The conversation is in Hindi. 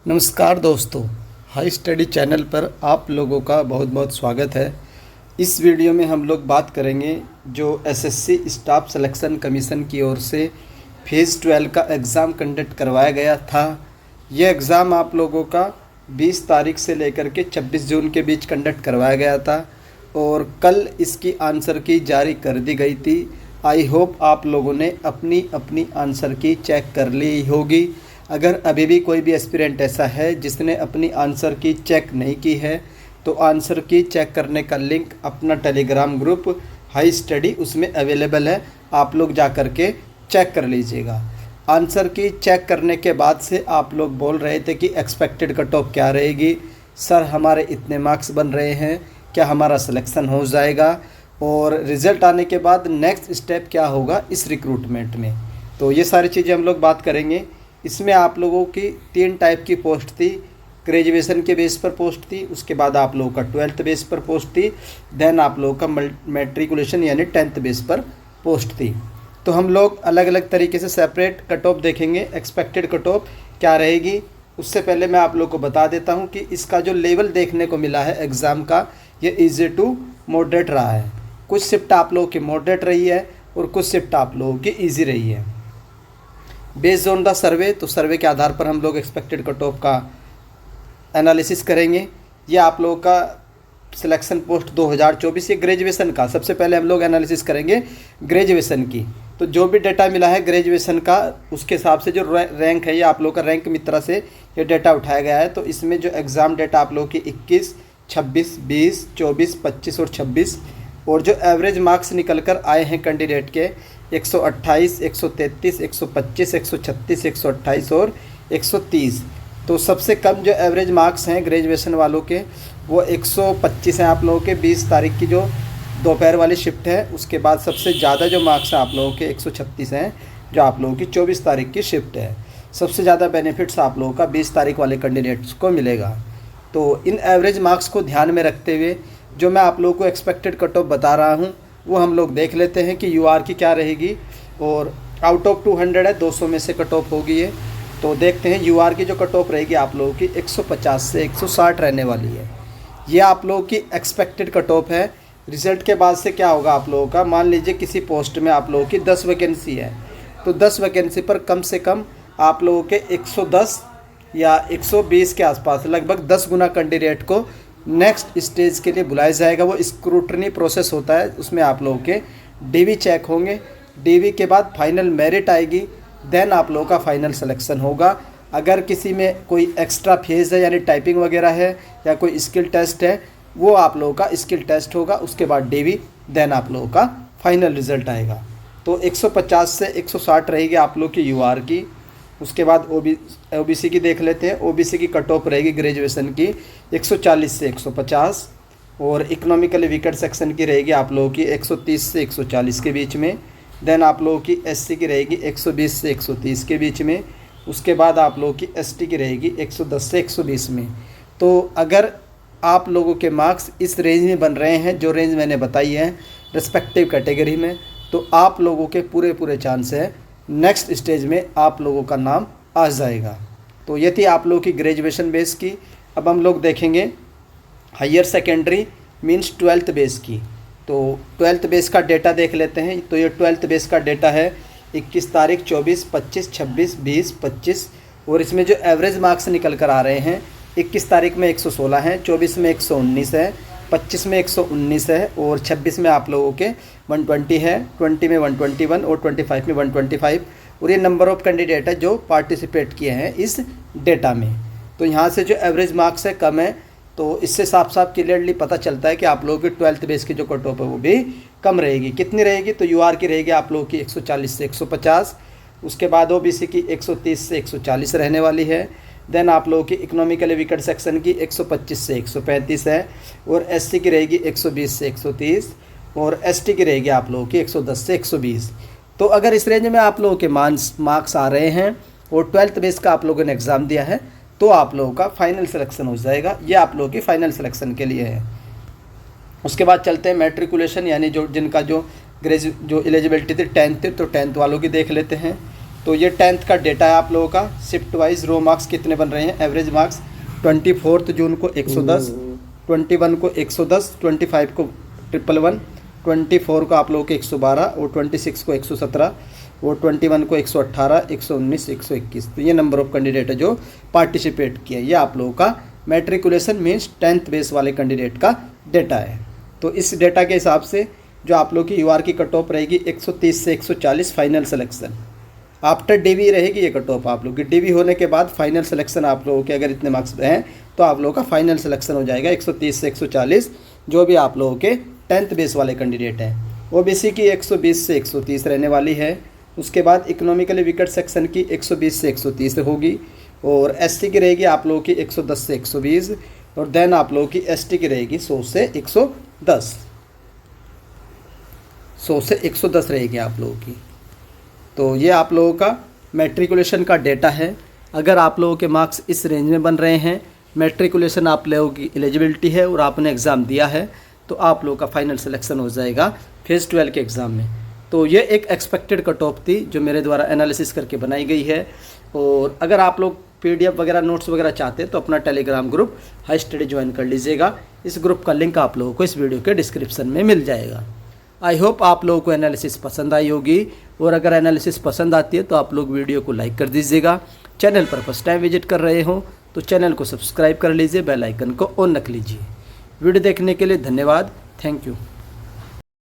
नमस्कार दोस्तों, हाई स्टडी चैनल पर आप लोगों का बहुत बहुत स्वागत है। इस वीडियो में हम लोग बात करेंगे जो एसएससी स्टाफ सिलेक्शन कमीशन की ओर से फेज़ 12 का एग्ज़ाम कंडक्ट करवाया गया था। यह एग्ज़ाम आप लोगों का 20 तारीख से लेकर के 26 जून के बीच कंडक्ट करवाया गया था और कल इसकी आंसर की जारी कर दी गई थी। आई होप आप लोगों ने अपनी अपनी आंसर की चेक कर ली होगी। अगर अभी भी कोई भी एस्पिरेंट ऐसा है जिसने अपनी आंसर की चेक नहीं की है तो आंसर की चेक करने का लिंक अपना टेलीग्राम ग्रुप हाई स्टडी उसमें अवेलेबल है, आप लोग जा कर के चेक कर लीजिएगा। आंसर की चेक करने के बाद से आप लोग बोल रहे थे कि एक्सपेक्टेड कट ऑफ क्या रहेगी, सर हमारे इतने मार्क्स बन रहे हैं, क्या हमारा सिलेक्शन हो जाएगा और रिज़ल्ट आने के बाद नेक्स्ट स्टेप क्या होगा इस रिक्रूटमेंट में। तो ये सारी चीज़ें हम लोग बात करेंगे। इसमें आप लोगों की 3 टाइप की पोस्ट थी। ग्रेजुएशन के बेस पर पोस्ट थी, उसके बाद आप लोगों का 12th बेस पर पोस्ट थी, देन आप लोगों का मैट्रिकुलेशन यानी 10th बेस पर पोस्ट थी। तो हम लोग अलग अलग तरीके से सेपरेट कट ऑफ देखेंगे। एक्सपेक्टेड कट ऑफ क्या रहेगी उससे पहले मैं आप लोगों को बता देता हूं कि इसका जो लेवल देखने को मिला है एग्ज़ाम का, ये ईजी टू मॉडरेट रहा है। कुछ शिफ्ट आप लोगों की मॉडरेट रही है और कुछ शिफ्ट आप लोगों की ईजी रही है। बेस्ड ऑन द सर्वे, तो सर्वे के आधार पर हम लोग एक्सपेक्टेड कट ऑफ का एनालिसिस करेंगे। ये आप लोगों का सिलेक्शन पोस्ट 2024 ये ग्रेजुएशन का। सबसे पहले हम लोग एनालिसिस करेंगे ग्रेजुएशन की। तो जो भी डेटा मिला है ग्रेजुएशन का उसके हिसाब से जो रैंक है, ये आप लोगों का रैंक मित्रा से ये डेटा उठाया गया है। तो इसमें जो एग्ज़ाम डेटा आप लोगों की 21, 26, 20, 24, 25 और 26 और जो एवरेज मार्क्स निकल कर आए हैं कैंडिडेट के 128, 133, 125, 136, 128 और 130। तो सबसे कम जो एवरेज मार्क्स हैं ग्रेजुएशन वालों के वो 125 हैं आप लोगों के 20 तारीख की जो दोपहर वाली शिफ्ट है। उसके बाद सबसे ज़्यादा जो मार्क्स हैं आप लोगों के 136 हैं जो आप लोगों की 24 तारीख की शिफ्ट है। सबसे ज़्यादा बेनिफिट्स आप लोगों का 20 तारीख वाले कैंडिडेट्स को मिलेगा। तो इन एवरेज मार्क्स को ध्यान में रखते हुए जो मैं आप लोगों को एक्सपेक्टेड कट ऑफ बता रहा हूँ वो हम लोग देख लेते हैं कि यूआर की क्या रहेगी। और आउट ऑफ 200 है, 200 में से कट ऑफ होगी ये। तो देखते हैं यूआर की जो कट ऑफ रहेगी आप लोगों की 150 से 160 रहने वाली है। ये आप लोगों की एक्सपेक्टेड कट ऑफ है। रिज़ल्ट के बाद से क्या होगा आप लोगों का, मान लीजिए किसी पोस्ट में आप लोगों की 10 वैकेंसी है तो 10 वैकेंसी पर कम से कम आप लोगों के 110 या 120 के आसपास लगभग 10 गुना कैंडिडेट को नेक्स्ट स्टेज के लिए बुलाया जाएगा। वो स्क्रूटनी प्रोसेस होता है, उसमें आप लोगों के डीवी चेक होंगे। डीवी के बाद फाइनल मेरिट आएगी, देन आप लोगों का फाइनल सिलेक्शन होगा। अगर किसी में कोई एक्स्ट्रा फेज़ है यानी टाइपिंग वगैरह है या कोई स्किल टेस्ट है वो आप लोगों का स्किल टेस्ट होगा, उसके बाद डीवी, देन आप लोगों का फाइनल रिज़ल्ट आएगा। तो 150 से 160 रहेगी आप लोग की यूआर की। उसके बाद ओबीसी की देख लेते हैं। ओबीसी की कट ऑफ रहेगी ग्रेजुएशन की 140 से 150 और इकोनॉमिकली वीकर सेक्शन की रहेगी आप लोगों की 130 से 140 के बीच में। देन आप लोगों की एससी की रहेगी 120 से 130 के बीच में। उसके बाद आप लोगों की एसटी की रहेगी 110 से 120 में। तो अगर आप लोगों के मार्क्स इस रेंज में बन रहे हैं जो रेंज मैंने बताई है रिस्पेक्टिव कैटेगरी में, तो आप लोगों के पूरे चांस है नेक्स्ट स्टेज में आप लोगों का नाम आ जाएगा। तो ये थी आप लोगों की ग्रेजुएशन बेस की। अब हम लोग देखेंगे higher secondary means 12th base की। तो 12th बेस का डेटा देख लेते हैं। तो ये 12th बेस का डेटा है 21 तारीख, 24, 25, 26, 20, 25 और इसमें जो एवरेज मार्क्स निकल कर आ रहे हैं 21 तारीख में 116 हैं, 24 में 119 है, 25 में 119 है और 26 में आप लोगों के 120 है, 20 में 121 और 25 में 125 और ये नंबर ऑफ़ कैंडिडेट है जो पार्टिसिपेट किए हैं इस डेटा में। तो यहाँ से जो एवरेज मार्क्स है कम है, तो इससे साफ साफ क्लियरली पता चलता है कि आप लोगों की 12th बेस की जो कट ऑफ है वो भी कम रहेगी। कितनी रहेगी, तो यूआर की रहेगी आप लोगों की 140 से 150। उसके बाद ओबीसी की 130 से 140 रहने वाली है। देन आप लोगों की इकोनॉमिकली वीकर सेक्शन की 125 से 135 है और एससी की रहेगी 120 से 130 और एसटी की रहेगी आप लोगों की 110 से 120। तो अगर इस रेंज में आप लोगों के मार्क्स आ रहे हैं और 12th बेस का आप लोगों ने एग्ज़ाम दिया है तो आप लोगों का फाइनल सिलेक्शन हो जाएगा। ये आप लोगों की फाइनल सिलेक्शन के लिए है। उसके बाद चलते हैं मैट्रिकुलेशन यानी जो जिनका जो एलिजिबिलिटी थी 10th, तो 10th वालों की देख लेते हैं। तो ये 10th का डेटा है आप लोगों का। शिफ्ट वाइज रो मार्क्स कितने बन रहे हैं, एवरेज मार्क्स 24 जून को 110, 21 को 110, 25 को 111, 24 को आप लोगों के 112 और 26 को 117 और 21 को 118, 119, 121। तो ये नंबर ऑफ कैंडिडेट है जो पार्टिसिपेट किया। ये आप लोगों का मैट्रिकुलेशन मीन्स 10th बेस वाले कैंडिडेट का डेटा है। तो इस डेटा के हिसाब से जो आप लोग की यूआर की कट ऑफ रहेगी 130 से 140 फाइनल सिलेक्शन। आफ्टर डीवी रहेगी ये कट ऑफ आप लोग की। डीवी होने के बाद फाइनल सिलेक्शन आप लोगों के अगर इतने मार्क्स हैं तो आप लोगों का फाइनल सिलेक्शन हो जाएगा 130 से 140, जो भी आप लोगों के 10th बेस वाले कैंडिडेट हैं। ओबीसी की 120 से 130 रहने वाली है। उसके बाद इकोनॉमिकली वीकर सेक्शन की 120 से 130 होगी और एससी की रहेगी आप लोगों की 110 से 120 और देन आप लोगों की एसटी की रहेगी 100 से 110, 100 से 110 रहेगी आप लोगों की। तो ये आप लोगों का मैट्रिकुलेशन का डेटा है। अगर आप लोगों के मार्क्स इस रेंज में बन रहे हैं, मैट्रिकुलेशन आप लोगों की एलिजिबिलिटी है और आपने एग्ज़ाम दिया है, तो आप लोगों का फाइनल सिलेक्शन हो जाएगा फेज़ 12 के एग्ज़ाम में। तो ये एक एक्सपेक्टेड कट ऑफ थी जो मेरे द्वारा एनालिसिस करके बनाई गई है। और अगर आप लोग PDF वगैरह नोट्स वगैरह चाहते हैं तो अपना Telegram group high study join कर लीजिएगा। इस ग्रुप का लिंक आप लोगों को इस वीडियो के डिस्क्रिप्शन में मिल जाएगा। आई होप आप लोगों को एनालिसिस पसंद आई होगी और अगर एनालिसिस पसंद आती है तो आप लोग वीडियो को लाइक कर दीजिएगा। चैनल पर फर्स्ट टाइम विजिट कर रहे हो तो चैनल को सब्सक्राइब कर लीजिए, बेल आइकन को ऑन रख लीजिए। वीडियो देखने के लिए धन्यवाद। Thank you.